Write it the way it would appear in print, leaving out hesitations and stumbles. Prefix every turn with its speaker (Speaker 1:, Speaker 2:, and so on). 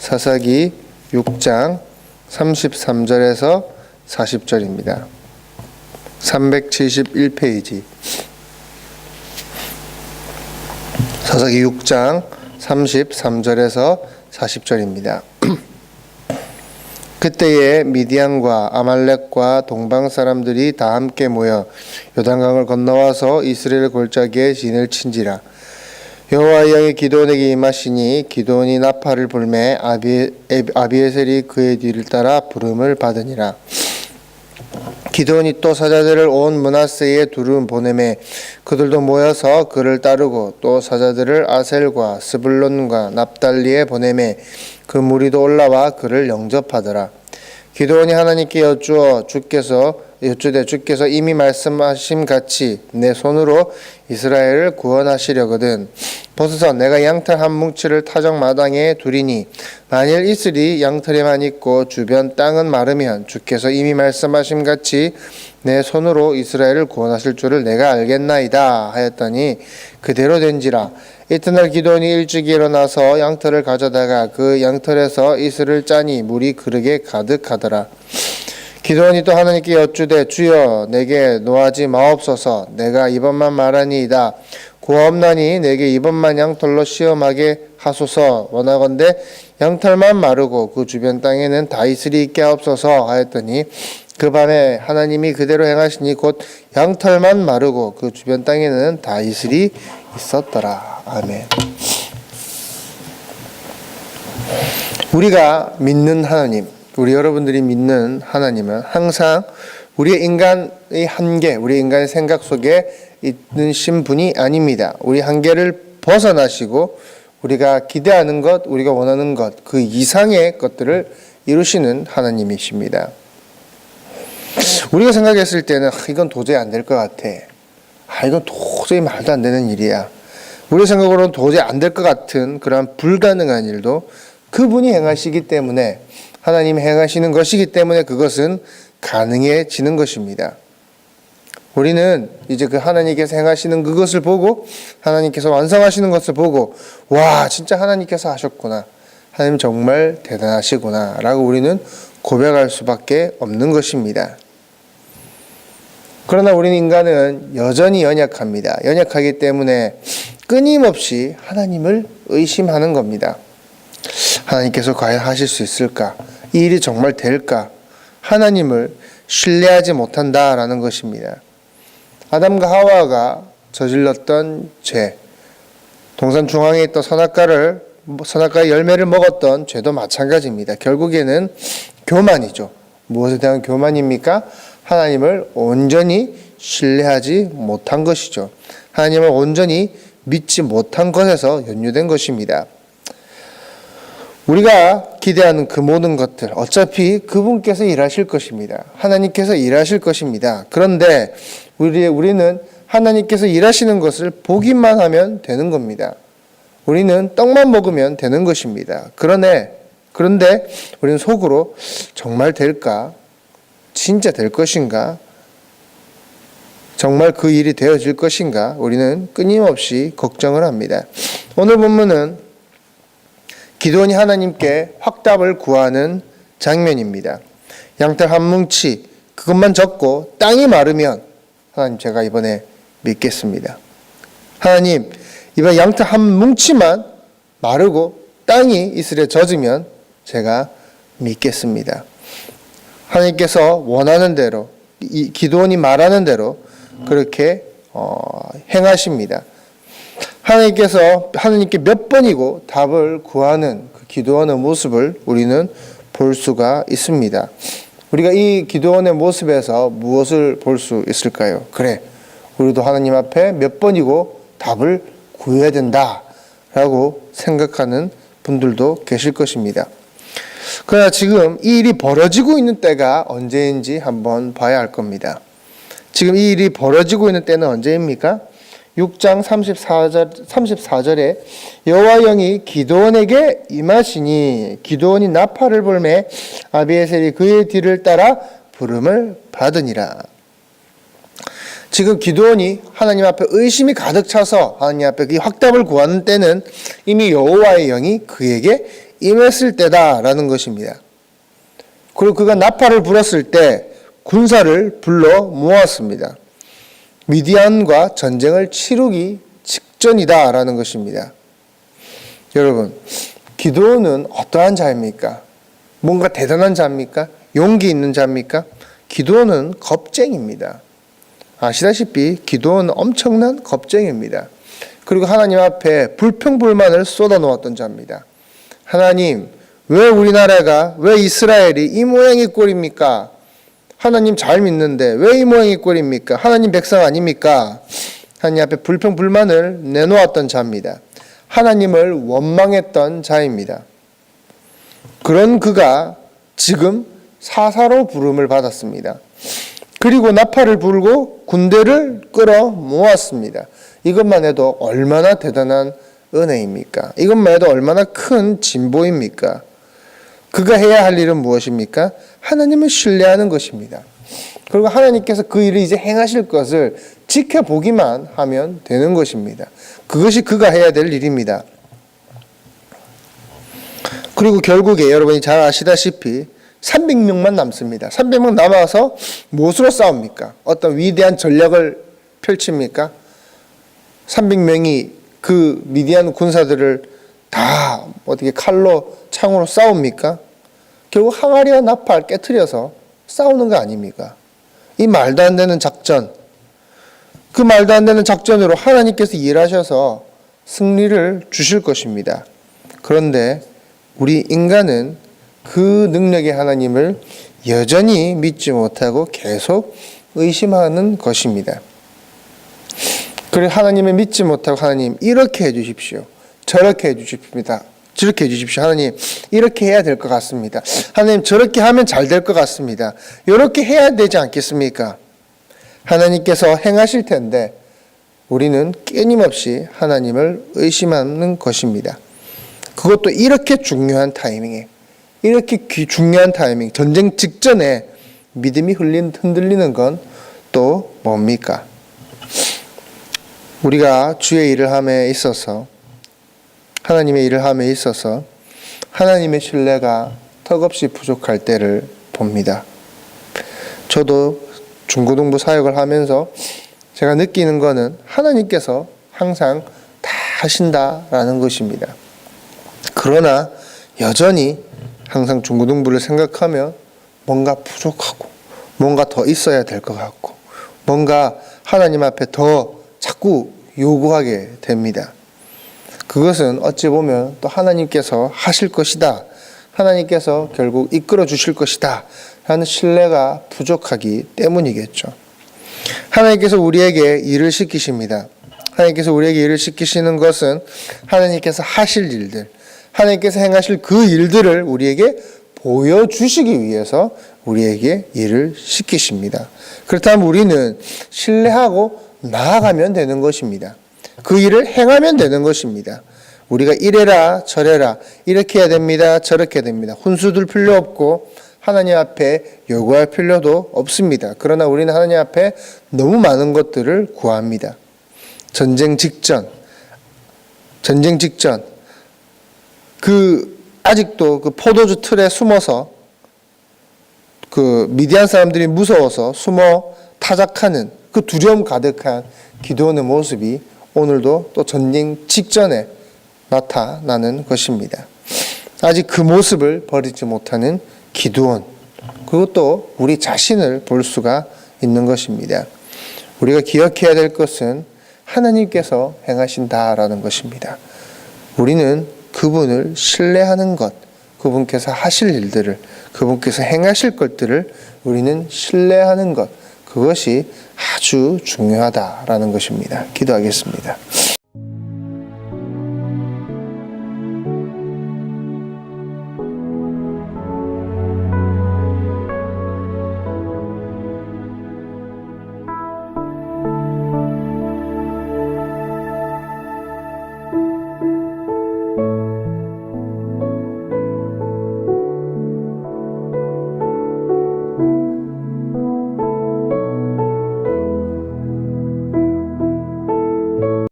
Speaker 1: 사사기 6장 33절에서 40절입니다. 371페이지. 사사기 6장 33절에서 40절입니다. 그때에 미디안과 아말렉과 동방 사람들이 다 함께 모여 요단강을 건너와서 이스라엘 골짜기에 진을 친지라. 여호와의 영이 기드온에게 임하시니 기드온이 나팔을 불매 아비에셀이 그의 뒤를 따라 부름을 받으니라. 기드온이 또 사자들을 온 므낫세에 두루 보내매 그들도 모여서 그를 따르고 또 사자들을 아셀과 스불론과 납달리에 보내매 그 무리도 올라와 그를 영접하더라. 기드온이 하나님께 여쭈되 주께서 이미 말씀하신 같이 내 손으로 이스라엘을 구원하시려거든 보소서 내가 양털 한 뭉치를 타적 마당에 두리니 만일 이슬이 양털에만 있고 주변 땅은 마르면 주께서 이미 말씀하신 같이 내 손으로 이스라엘을 구원하실 줄을 내가 알겠나이다 하였더니 그대로 된지라. 이튿날 기드온이 일찍이 일어나서 양털을 가져다가 그 양털에서 이슬을 짜니 물이 그릇에 가득하더라. 기드온이 또 하나님께 여쭈되 주여 내게 노하지 마옵소서 내가 이번만 말하니이다. 구하옵나니 내게 이번만 양털로 시험하게 하소서. 원하건대 양털만 마르고 그 주변 땅에는 다 이슬이 있게 하옵소서 하였더니 그 밤에 하나님이 그대로 행하시니 곧 양털만 마르고 그 주변 땅에는 다 이슬이 있었더라. 아멘. 우리가 믿는 하나님, 우리 여러분들이 믿는 하나님은 항상 우리의 인간의 한계, 우리 인간의 생각 속에 있는 분이 아닙니다. 우리 한계를 벗어나시고 우리가 기대하는 것, 우리가 원하는 것, 그 이상의 것들을 이루시는 하나님이십니다. 우리가 생각했을 때는 이건 도저히 안 될 것 같아. 이건 도저히 말도 안 되는 일이야. 우리 생각으로는 도저히 안 될 것 같은 그러한 불가능한 일도 그분이 행하시기 때문에 하나님이 행하시는 것이기 때문에 그것은 가능해지는 것입니다. 우리는 이제 그 하나님께서 행하시는 그것을 보고 하나님께서 완성하시는 것을 보고 와 진짜 하나님께서 하셨구나. 하나님 정말 대단하시구나 라고 우리는 고백할 수밖에 없는 것입니다. 그러나 우리는 인간은 여전히 연약합니다. 연약하기 때문에 끊임없이 하나님을 의심하는 겁니다. 하나님께서 과연 하실 수 있을까? 이 일이 정말 될까? 하나님을 신뢰하지 못한다라는 것입니다. 아담과 하와가 저질렀던 죄, 동산 중앙에 있던 선악과의 열매를 먹었던 죄도 마찬가지입니다. 결국에는 교만이죠. 무엇에 대한 교만입니까? 하나님을 온전히 신뢰하지 못한 것이죠. 하나님을 온전히 믿지 못한 것에서 연유된 것입니다. 우리가 기대하는 그 모든 것들 어차피 그분께서 일하실 것입니다. 하나님께서 일하실 것입니다. 그런데 우리는 하나님께서 일하시는 것을 보기만 하면 되는 겁니다. 우리는 떡만 먹으면 되는 것입니다. 그런데 우리는 속으로 정말 될까? 진짜 될 것인가? 정말 그 일이 되어질 것인가? 우리는 끊임없이 걱정을 합니다. 오늘 본문은 기드온이 하나님께 확답을 구하는 장면입니다. 양털 한 뭉치 그것만 적고 땅이 마르면 하나님 제가 이번에 믿겠습니다. 하나님 이번 양털 한 뭉치만 마르고 땅이 이슬에 젖으면 제가 믿겠습니다. 하나님께서 원하는 대로 기드온이 말하는 대로 그렇게 행하십니다. 하나님께 몇 번이고 답을 구하는 그 기드온의 모습을 우리는 볼 수가 있습니다. 우리가 이 기드온의 모습에서 무엇을 볼 수 있을까요? 그래, 우리도 하나님 앞에 몇 번이고 답을 구해야 된다라고 생각하는 분들도 계실 것입니다. 그러나 지금 이 일이 벌어지고 있는 때가 언제인지 한번 봐야 할 겁니다. 지금 이 일이 벌어지고 있는 때는 언제입니까? 6장 34절에 여호와 영이 기드온에게 임하시니 기드온이 나팔을 불매 아비에셀이 그의 뒤를 따라 부름을 받으니라. 지금 기드온이 하나님 앞에 의심이 가득 차서 하나님 앞에 그 확답을 구하는 때는 이미 여호와의 영이 그에게 임했을 때다라는 것입니다. 그리고 그가 나팔을 불었을 때 군사를 불러 모았습니다. 미디안과 전쟁을 치르기 직전이다라는 것입니다. 여러분, 기드온은 어떠한 자입니까? 뭔가 대단한 자입니까? 용기 있는 자입니까? 기드온은 겁쟁입니다. 아시다시피 기드온은 엄청난 겁쟁입니다. 그리고 하나님 앞에 불평불만을 쏟아놓았던 자입니다. 하나님, 왜 우리나라가, 왜 이스라엘이 이 모양이 꼴입니까? 하나님 잘 믿는데 왜 이 모양이 꼴입니까? 하나님 백성 아닙니까? 하나님 앞에 불평불만을 내놓았던 자입니다. 하나님을 원망했던 자입니다. 그런 그가 지금 사사로 부름을 받았습니다. 그리고 나팔을 불고 군대를 끌어 모았습니다. 이것만 해도 얼마나 대단한 은혜입니까? 이것만 해도 얼마나 큰 진보입니까? 그가 해야 할 일은 무엇입니까? 하나님을 신뢰하는 것입니다. 그리고 하나님께서 그 일을 이제 행하실 것을 지켜보기만 하면 되는 것입니다. 그것이 그가 해야 될 일입니다. 그리고 결국에 여러분이 잘 아시다시피 300명만 남습니다. 300명 남아서 무엇으로 싸웁니까? 어떤 위대한 전략을 펼칩니까? 300명이 그 미디안 군사들을 다 어떻게 칼로 창으로 싸웁니까? 결국 항아리와 나팔 깨트려서 싸우는 거 아닙니까? 이 말도 안 되는 작전, 그 말도 안 되는 작전으로 하나님께서 일하셔서 승리를 주실 것입니다. 그런데 우리 인간은 그 능력의 하나님을 여전히 믿지 못하고 계속 의심하는 것입니다. 그래 하나님을 믿지 못하고 하나님 이렇게 해주십시오. 저렇게 해주십니다. 저렇게 해주십시오. 하나님 이렇게 해야 될 것 같습니다. 하나님 저렇게 하면 잘 될 것 같습니다. 이렇게 해야 되지 않겠습니까? 하나님께서 행하실 텐데 우리는 끊임없이 하나님을 의심하는 것입니다. 그것도 이렇게 중요한 타이밍에, 이렇게 중요한 타이밍, 전쟁 직전에 믿음이 흔들리는 건 또 뭡니까? 우리가 주의 일을 함에 있어서, 하나님의 일을 함에 있어서 하나님의 신뢰가 턱없이 부족할 때를 봅니다. 저도 중고등부 사역을 하면서 제가 느끼는 거는 하나님께서 항상 다 하신다라는 것입니다. 그러나 여전히 항상 중고등부를 생각하면 뭔가 부족하고 뭔가 더 있어야 될 것 같고 뭔가 하나님 앞에 더 자꾸 요구하게 됩니다. 그것은 어찌 보면 또 하나님께서 하실 것이다, 하나님께서 결국 이끌어 주실 것이다 라는 신뢰가 부족하기 때문이겠죠. 하나님께서 우리에게 일을 시키십니다. 하나님께서 우리에게 일을 시키시는 것은 하나님께서 하실 일들, 하나님께서 행하실 그 일들을 우리에게 보여주시기 위해서 우리에게 일을 시키십니다. 그렇다면 우리는 신뢰하고 나아가면 되는 것입니다. 그 일을 행하면 되는 것입니다. 우리가 이래라 저래라 이렇게 해야 됩니다. 저렇게 해야 됩니다. 훈수둘 필요 없고 하나님 앞에 요구할 필요도 없습니다. 그러나 우리는 하나님 앞에 너무 많은 것들을 구합니다. 전쟁 직전 아직도 그 포도주 틀에 숨어서 그 미디안 사람들이 무서워서 숨어 타작하는 그 두려움 가득한 기드온의 모습이 오늘도 또 전쟁 직전에 나타나는 것입니다. 아직 그 모습을 버리지 못하는 기드온, 그것도 우리 자신을 볼 수가 있는 것입니다. 우리가 기억해야 될 것은 하나님께서 행하신다라는 것입니다. 우리는 그분을 신뢰하는 것, 그분께서 하실 일들을, 그분께서 행하실 것들을 우리는 신뢰하는 것, 그것이 아주 중요하다라는 것입니다. 기도하겠습니다.